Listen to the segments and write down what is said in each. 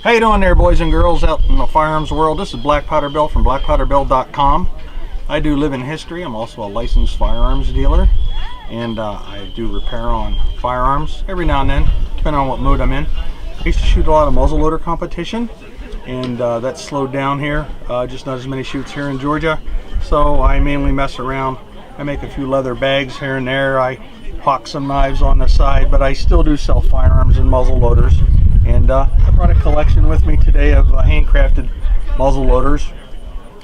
How you doing there, boys and girls out in the firearms world? This is Black Powder Bill from blackpowderbill.com. I do live in history. I'm also a licensed firearms dealer, and I do repair on firearms every now and then, depending on what mood I'm in. I used to shoot a lot of muzzleloader competition, and that's slowed down here. Just not as many shoots here in Georgia, so I mainly mess around. I make a few leather bags here and there. I hawk some knives on the side, but I still do sell firearms and muzzleloaders. And I brought a collection with me today of handcrafted muzzleloaders.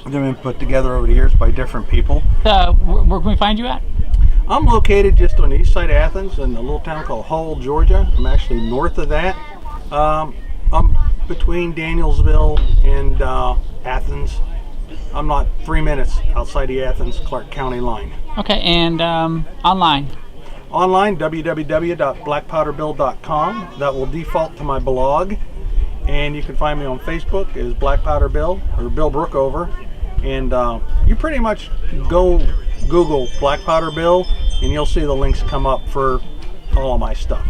They've been put together over the years by different people. Where can we find you at? I'm located just on the east side of Athens in a little town called Hull, Georgia. I'm actually north of that. I'm between Danielsville and Athens. I'm not 3 minutes outside the Athens-Clark County line. Okay, and online? Online, www.blackpowderbill.com. That will default to my blog, and you can find me on Facebook as Black Powder Bill or Bill Brookover, and you pretty much go Google Black Powder Bill and you'll see the links come up for all of my stuff.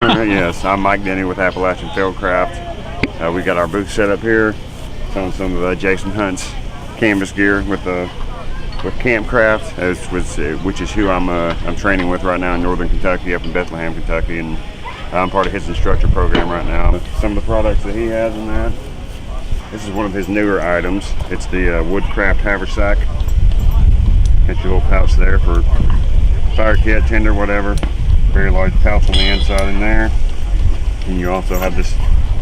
Yes, I'm Mike Denny with Appalachian FAIRCHILD. We got our booth set up here, some of Jason Hunt's canvas gear with Campcraft, which is who I'm training with right now in Northern Kentucky, up in Bethlehem, Kentucky, and I'm part of his instructor program right now. Some of the products that he has in that. This is one of his newer items. It's the Woodcraft haversack. Got your little pouch there for fire kit, tinder, whatever. Very large pouch on the inside in there. And you also have this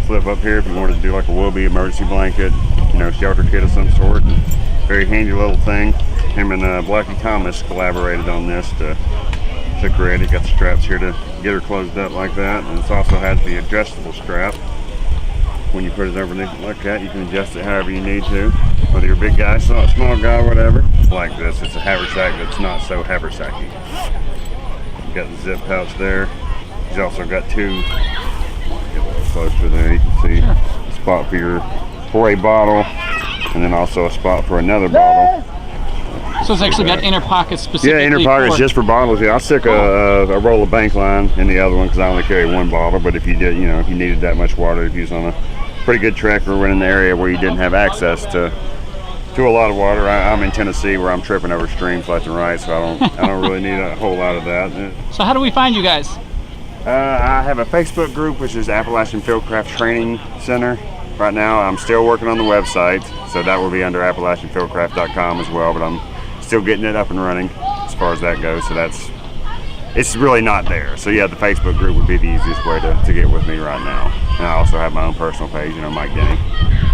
flip up here if you wanted to do like a Wobie emergency blanket, shelter kit of some sort. And very handy little thing. Him and Blackie Thomas collaborated on this to create it. Got the straps here to get her closed up like that, and it also has the adjustable strap. When you put it underneath it like that, you can adjust it however you need to, whether you're a big guy, small guy, whatever. Like this, it's a haversack that's not so haversacky. You've got the zip pouch there. He's also got two. Get a little closer there. You can see a spot for a bottle, and then also a spot for another bottle. So it's actually got inner pockets specifically. Yeah, inner pockets just for bottles. Yeah, I'll stick a roll of bank line in the other one because I only carry one bottle. But if you did, if you needed that much water, if you was on a pretty good trek or went in the area where you didn't have access to a lot of water. I'm in Tennessee where I'm tripping over streams left and right, so I don't really need a whole lot of that. So how do we find you guys? I have a Facebook group which is Appalachian Fieldcraft Training Center. Right now I'm still working on the website, so that will be under AppalachianFieldcraft.com as well, but I'm still getting it up and running as far as that goes, so it's really not there. So yeah, the Facebook group would be the easiest way to get with me right now. And I also have my own personal page, Mike Denny.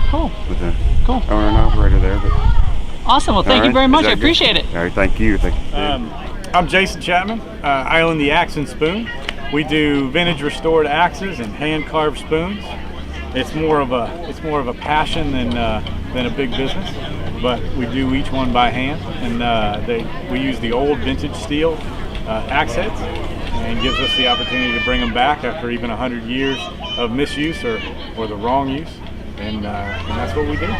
Cool. With the owner and operator there. But awesome. Well, thank you very much. I appreciate it. All right, thank you. I'm Jason Chapman. I own the Axe and Spoon. We do vintage restored axes and hand carved spoons. It's more of a passion than a big business, but we do each one by hand, and we use the old vintage steel axe heads, and gives us the opportunity to bring them back after even 100 years of misuse or the wrong use, and that's what we do.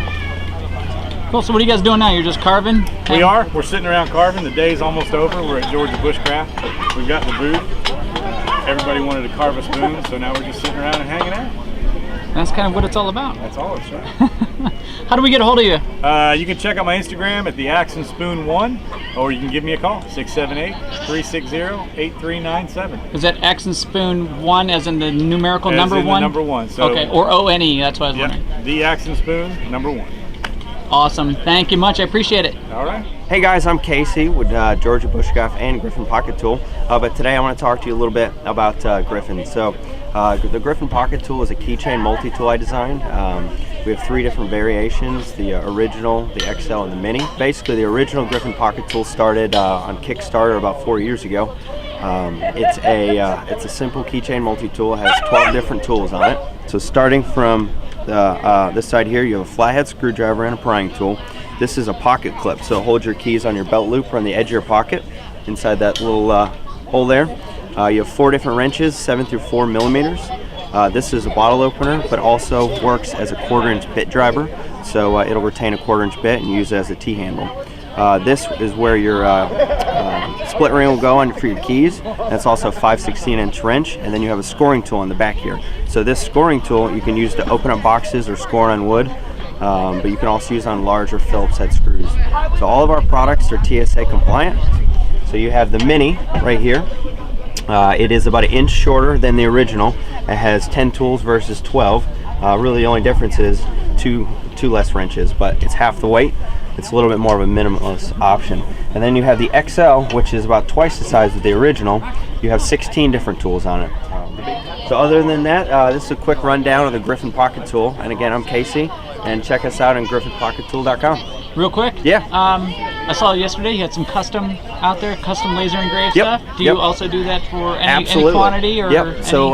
Cool. So what are you guys doing now? You're just carving? We're sitting around carving. The day's almost over. We're at Georgia Bushcraft. We've got the booth. Everybody wanted to carve a spoon, so now we're just sitting around and hanging out. That's kind of what it's all about. That's all it's about. How do we get a hold of you? You can check out my Instagram at the Axe and Spoon 1, or you can give me a call, 678-360-8397. Is that Axe and Spoon 1 as in the numerical number 1? The number 1. So, okay, or O-N-E, that's what I was wondering. The Axe and Spoon, number 1. Awesome. Thank you much. I appreciate it. All right. Hey guys, I'm Casey with Georgia Bushcraft and Griffin Pocket Tool. But today I want to talk to you a little bit about Griffin. So the Griffin Pocket Tool is a keychain multi-tool I designed. We have 3 different variations, the original, the XL, and the mini. Basically the original Griffin Pocket Tool started on Kickstarter about 4 years ago. It's a simple keychain multi-tool. It has 12 different tools on it. So starting from this side here, you have a flathead screwdriver and a prying tool. This is a pocket clip, so hold your keys on your belt loop or on the edge of your pocket inside that little hole there. You have 4 different wrenches, 7 through 4 millimeters. This is a bottle opener, but also works as a 1/4-inch bit driver, so it'll retain a 1/4-inch bit and use it as a T-handle. This is where your split ring will go on for your keys. That's also 5/16" wrench, and then you have a scoring tool on the back here. So this scoring tool you can use to open up boxes or score on wood, but you can also use on larger Phillips head screws. So all of our products are TSA compliant. So you have the Mini right here. It is about 1 inch shorter than the original. It has 10 tools versus 12. Really the only difference is two less wrenches, but it's half the weight. It's a little bit more of a minimalist option. And then you have the XL, which is about twice the size of the original. You have 16 different tools on it. So other than that, this is a quick rundown of the Griffin Pocket Tool. And again, I'm Casey, and check us out on griffinpockettool.com. Real quick? Yeah. I saw yesterday you had some custom out there, custom laser engraved stuff. Do you also do that for any quantity? Or yep. So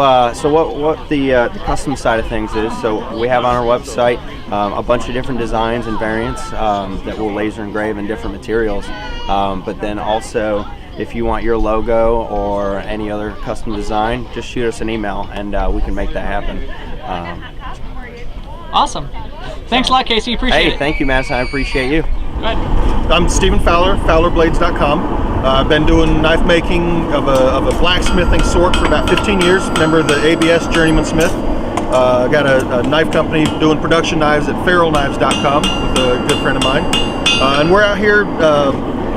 what the custom side of things is, so we have on our website a bunch of different designs and variants that will laser engrave in different materials. But then also, if you want your logo or any other custom design, just shoot us an email and we can make that happen. Awesome. Thanks a lot, Casey. Appreciate it. Hey, thank you, Madison. I appreciate you. Go ahead. I'm Stephen Fowler, FowlerBlades.com. I've been doing knife making of a blacksmithing sort for about 15 years. Member of the ABS Journeyman Smith. I got a knife company doing production knives at FAIRCHILD.com with a good friend of mine. And we're out here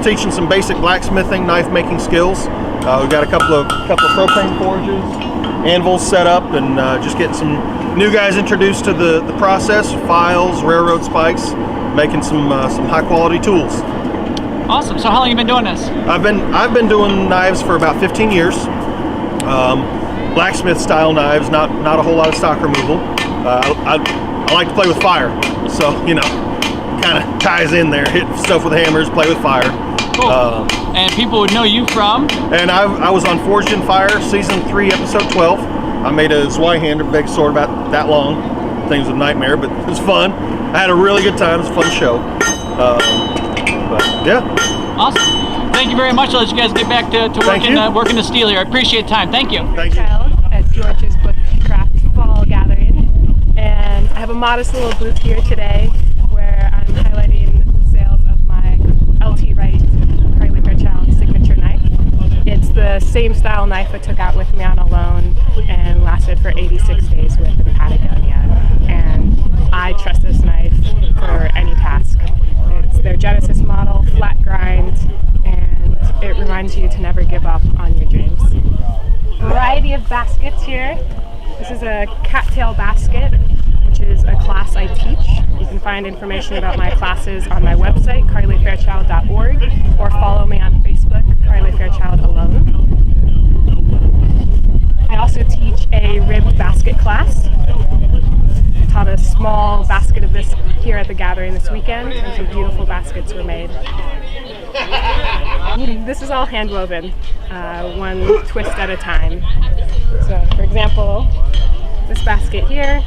teaching some basic blacksmithing, knife making skills. We've got a couple of propane forges, anvils set up, and just getting some new guys introduced to the process, files, railroad spikes, making some high quality tools. Awesome. So how long have you been doing this? I've been doing knives for about 15 years. Blacksmith style knives, not a whole lot of stock removal. I like to play with fire, so kind of ties in there. Hit stuff with hammers, play with fire. Cool. And people would know you from? And I was on Forged in Fire, season 3, episode 12. I made a Zweihander big sword about that long. Thing was a nightmare, but it was fun. I had a really good time. It was a fun show. But yeah. Awesome. Thank you very much. I'll let you guys get back to working the steel here. I appreciate the time. Thank you. Thank you. At George's BUSHCRAFT Fall Gathering, and I have a modest little booth here today where I'm highlighting the sales of my LT Wright CARLEIGH Fairchild signature knife. It's the same style knife I took out with me on a loan and lasted for 86 days with in Patagonia, and I trust this knife for any task. It's their Genesis model, flat grind, and it reminds you to never give up on your dreams. Variety of baskets here. This is a cattail basket, which is a class I teach. You can find information about my classes on my website, CARLEIGHFairchild.org, or follow me on Facebook, CARLEIGH Fairchild Alone. I also teach a rib basket class. I taught a small basket of this here at the gathering this weekend, and some beautiful baskets were made. This is all hand woven, one twist at a time. So, for example, this basket here,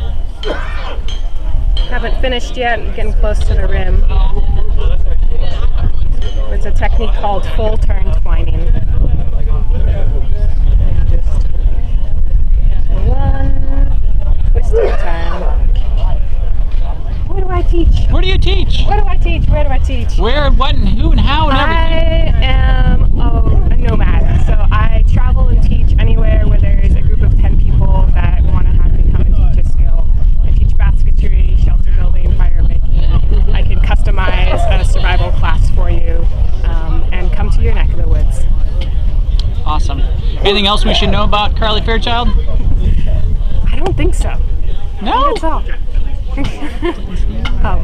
haven't finished yet, getting close to the rim. It's a technique called full turn twining. And just one twist at a time. What do I teach? Where do you teach? What do I teach? Where do I teach? Where and what and who and how and everything? I am a nomad, so I travel and teach anywhere where there is a group of 10 people that want to have me come and teach a skill. I teach basketry, shelter building, fire making. I can customize a survival class for you and come to your neck of the woods. Awesome. Anything else we should know about CARLEIGH Fairchild? I don't think so. No? That's all. Oh.